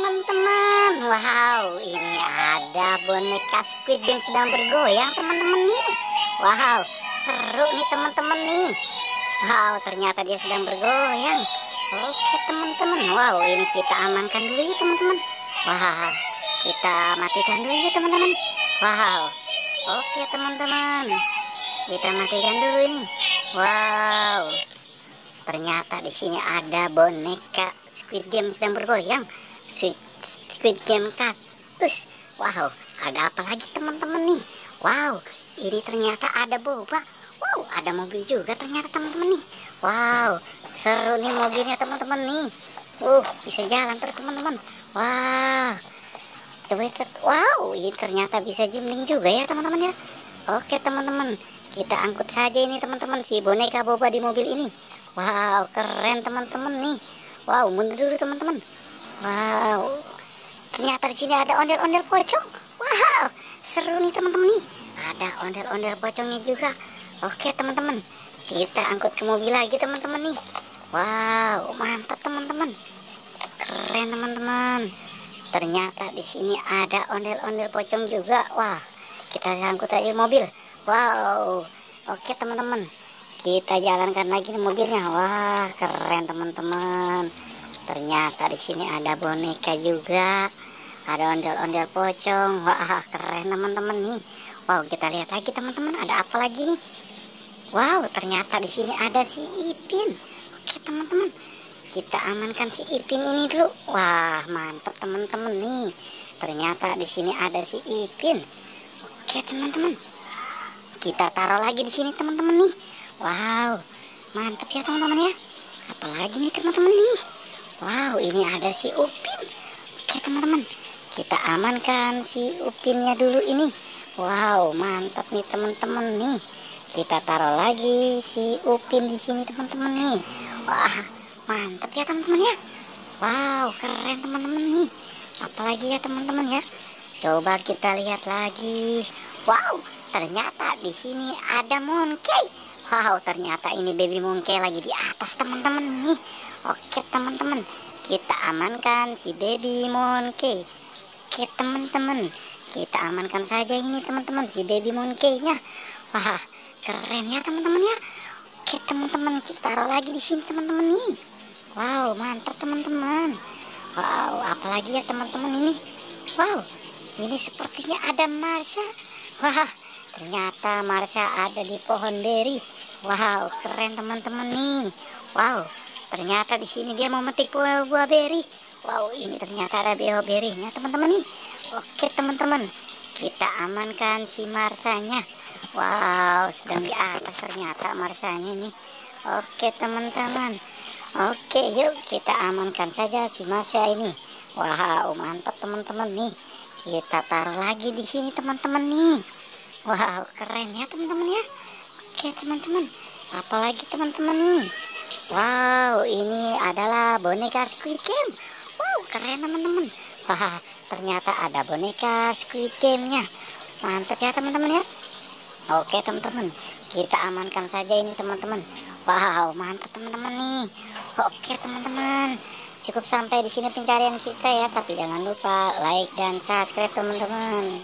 teman-teman. Wow, ini ada boneka Squid Game sedang bergoyang teman-teman nih. Wow, seru nih teman-teman nih. Wow, ternyata dia sedang bergoyang. Oke teman-teman. Wow, ini kita amankan dulu ya teman-teman. Wow, kita matikan dulu ya teman-teman. Wow, oke teman-teman. Kita matikan dulu ini. Wow. Ternyata di sini ada boneka Squid Game sedang bergoyang. Squid Game kaktus. Wow, ada apa lagi teman-teman nih? Wow, ini ternyata ada boba. Wow, ada mobil juga ternyata teman-teman nih. Wow, seru nih mobilnya teman-teman nih. Bisa jalan terus teman-teman. Wah, coba lihat. Wow, ini ternyata bisa jumping juga ya teman-teman ya. Oke teman-teman, kita angkut saja ini teman-teman si boneka boba di mobil ini. Wow, keren teman-teman nih. Wow, mundur dulu teman-teman. Wow, ternyata di sini ada ondel-ondel pocong. Wow, seru nih teman-teman nih. Ada ondel-ondel pocongnya juga. Oke teman-teman, kita angkut ke mobil lagi teman-teman nih. Wow, mantap teman-teman. Keren teman-teman. Ternyata di sini ada ondel-ondel pocong juga. Wah, kita angkut aja mobil. Wow, oke teman-teman. Kita jalankan lagi nih mobilnya. Wah, keren teman-teman. Ternyata di sini ada boneka juga. Ada ondel-ondel pocong. Wah, keren teman-teman nih. Wow, kita lihat lagi teman-teman, ada apa lagi nih? Wow, ternyata di sini ada si Ipin. Oke teman-teman, kita amankan si Ipin ini dulu. Wah, mantap teman-teman nih. Ternyata di sini ada si Ipin. Oke teman-teman, kita taruh lagi di sini teman-teman nih. Wow, mantap ya teman-teman ya. Apalagi nih teman-teman nih. Wow, ini ada si Upin. Oke teman-teman, kita amankan si Upinnya dulu ini. Wow, mantap nih teman-teman nih. Kita taruh lagi si Upin di sini teman-teman nih. Wah, mantap ya teman-teman ya. Wow, keren teman-teman nih. Apalagi ya teman-teman ya. Coba kita lihat lagi. Wow, ternyata di sini ada monkey. Wow, ternyata ini baby monkey lagi di atas teman-teman nih. Oke teman-teman, kita amankan si baby monkey. Oke teman-teman, kita amankan saja ini teman-teman si baby monkey-nya. Wah, keren ya teman-teman ya. Oke teman-teman, kita taruh lagi di sini teman-teman nih. Wow, mantap teman-teman. Wow, apalagi ya teman-teman ini. Wow, ini sepertinya ada Marsha. Wah, ternyata Marsha ada di pohon beri. Wow, keren teman-teman nih. Wow, ternyata di sini dia mau metik buah beri. Wow, ini ternyata ada buah berinya teman-teman nih. Oke teman-teman, kita amankan si Marsanya. Wow, sedang di atas ternyata Marsanya nih. Oke teman-teman. Oke, yuk kita amankan saja si Marsha ini. Wow, mantap teman-teman nih. Kita taruh lagi di sini teman-teman nih. Wow, keren ya teman-teman ya. Oke teman-teman, apalagi teman-teman nih. Wow, ini adalah boneka Squid Game. Wow, keren teman-teman. Wah, ternyata ada boneka Squid Game-nya. Mantap ya teman-teman ya. Oke teman-teman, kita amankan saja ini teman-teman. Wow, mantap teman-teman nih. Oke teman-teman, cukup sampai di sini pencarian kita ya. Tapi jangan lupa like dan subscribe teman-teman.